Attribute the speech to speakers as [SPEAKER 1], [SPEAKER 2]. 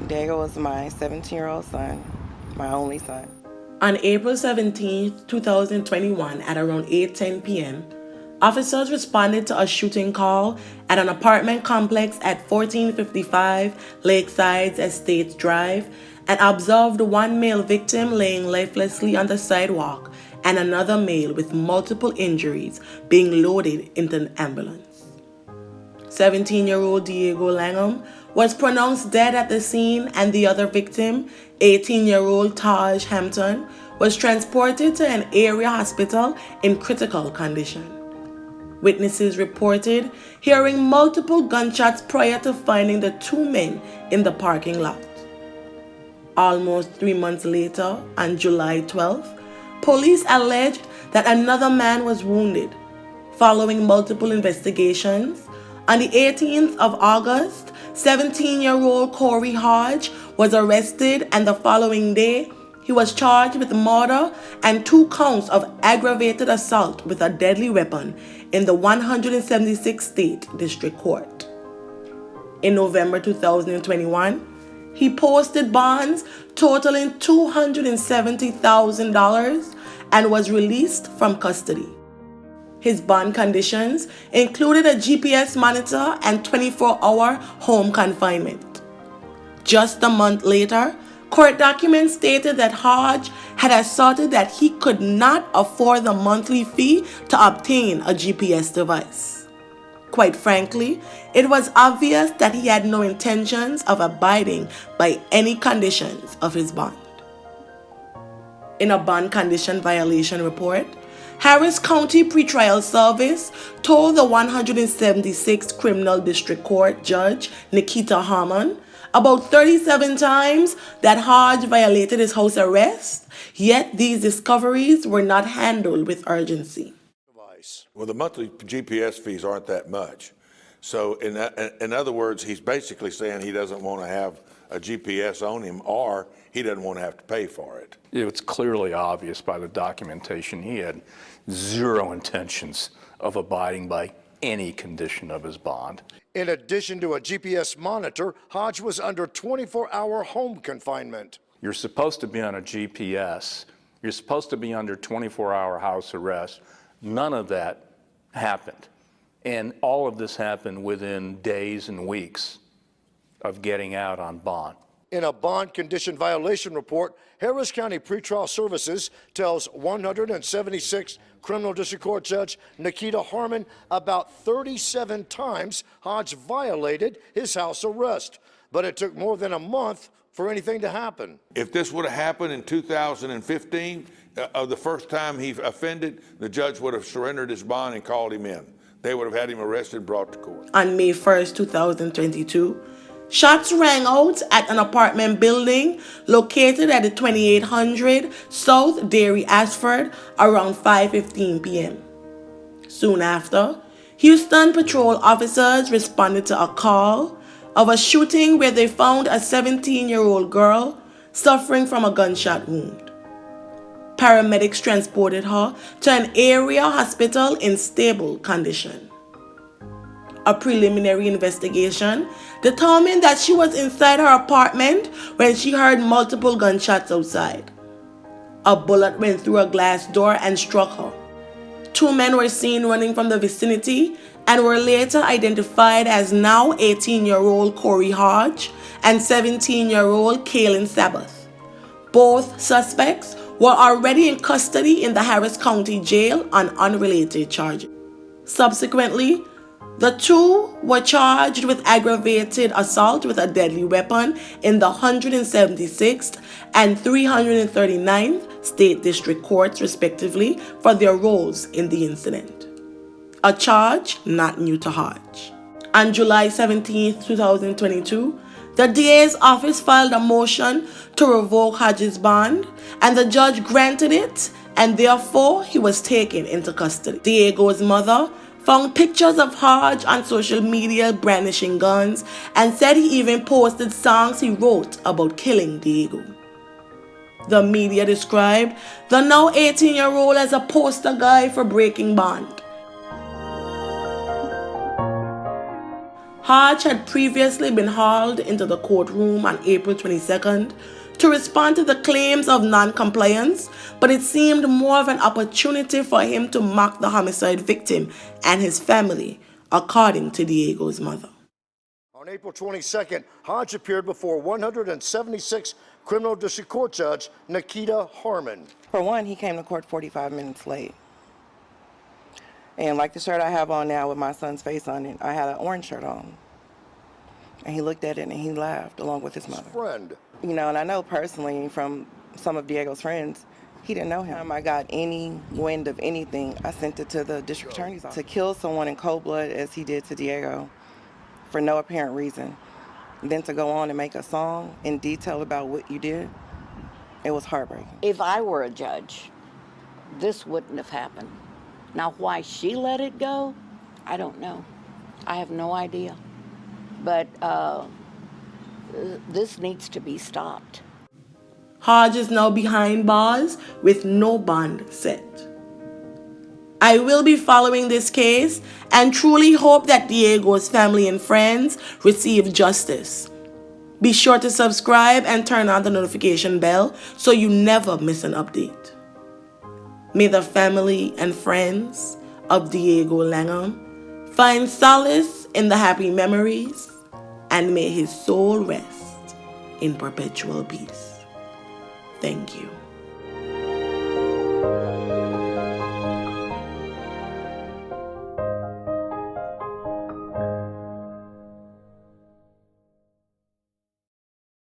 [SPEAKER 1] Diego was my 17-year-old son, my only son.
[SPEAKER 2] On April 17, 2021, at around 8:10 p.m., officers responded to a shooting call at an apartment complex at 1455 Lakeside Estates Drive and observed one male victim laying lifelessly on the sidewalk and another male with multiple injuries being loaded into an ambulance. 17-year-old Diego Langhum was pronounced dead at the scene, and the other victim, 18-year-old Tahj Hampton, was transported to an area hospital in critical condition. Witnesses reported hearing multiple gunshots prior to finding the two men in the parking lot. Almost 3 months later, on July 12th, police alleged that another man was wounded. Following multiple investigations, on the 18th of August, 17-year-old Corey Hodge was arrested, and the following day, he was charged with murder and 2 counts of aggravated assault with a deadly weapon in the 176th State District Court. In November 2021, he posted bonds totaling $270,000 and was released from custody. His bond conditions included a GPS monitor and 24-hour home confinement. Just a month later, court documents stated that Hodge had asserted that he could not afford the monthly fee to obtain a GPS device. Quite frankly, it was obvious that he had no intentions of abiding by any conditions of his bond. In a bond condition violation report, Harris County Pretrial Service told the 176th Criminal District Court Judge Nikita Harmon about 37 times that Hodge violated his house arrest, yet these discoveries were not handled with urgency.
[SPEAKER 3] Well, the monthly GPS fees aren't that much. So in other words, he's basically saying he doesn't want to have a GPS on him, or he doesn't want to have to pay for it.
[SPEAKER 4] It's clearly obvious by the documentation he had zero intentions of abiding by any condition of his bond.
[SPEAKER 5] In addition to a GPS monitor, Hodge was under 24-hour home confinement.
[SPEAKER 4] You're supposed to be on a GPS. You're supposed to be under 24-hour house arrest. None of that happened. And all of this happened within days and weeks of getting out on bond.
[SPEAKER 5] In a bond condition violation report, Harris County Pretrial Services tells 176th Criminal District Court Judge Nikita Harmon about 37 times Hodge violated his house arrest. But it took more than a month for anything to happen.
[SPEAKER 3] If this would have happened in 2015, the first time he offended, the judge would have surrendered his bond and called him in. They would have had him arrested and brought to court.
[SPEAKER 2] On May 1st, 2022, shots rang out at an apartment building located at the 2800 South Dairy Ashford around 5:15 p.m. Soon after, Houston patrol officers responded to a call of a shooting where they found a 17-year-old girl suffering from a gunshot wound. Paramedics transported her to an area hospital in stable condition. A preliminary investigation determined that she was inside her apartment when she heard multiple gunshots outside. A bullet went through a glass door and struck her. 2 men were seen running from the vicinity and were later identified as now 18-year-old Corey Hodge and 17-year-old Kaylin Sabbath. Both suspects were already in custody in the Harris County Jail on unrelated charges. Subsequently, the 2 were charged with aggravated assault with a deadly weapon in the 176th and 339th State District Courts, respectively, for their roles in the incident. A charge not new to Hodge. On July 17, 2022, the DA's office filed a motion to revoke Hodge's bond, and the judge granted it, and therefore he was taken into custody. Diego's mother found pictures of Hodge on social media brandishing guns and said he even posted songs he wrote about killing Diego. The media described the now 18-year-old as a poster guy for breaking bond. Tahj had previously been hauled into the courtroom on April 22nd to respond to the claims of non-compliance, but it seemed more of an opportunity for him to mock the homicide victim and his family, according to Diego's mother.
[SPEAKER 5] On April 22nd, Tahj appeared before 176 Criminal District Court Judge Nikita Harmon.
[SPEAKER 1] For one, he came to court 45 minutes late. And like the shirt I have on now with my son's face on it, I had an orange shirt on. And he looked at it and he laughed along with his mother.
[SPEAKER 5] Friend.
[SPEAKER 1] You know, and I know personally from some of Diego's friends, he didn't know him. I got any wind of anything, I sent it to the district attorney's office. To kill someone in cold blood as he did to Diego for no apparent reason, then to go on and make a song in detail about what you did, it was heartbreaking.
[SPEAKER 6] If I were a judge, this wouldn't have happened. Now, why she let it go, I don't know. I have no idea. But this needs to be stopped.
[SPEAKER 2] Tahj is now behind bars with no bond set. I will be following this case and truly hope that Diego's family and friends receive justice. Be sure to subscribe and turn on the notification bell so you never miss an update. May the family and friends of Diego Langhum find solace in the happy memories, and may his soul rest in perpetual peace. Thank you.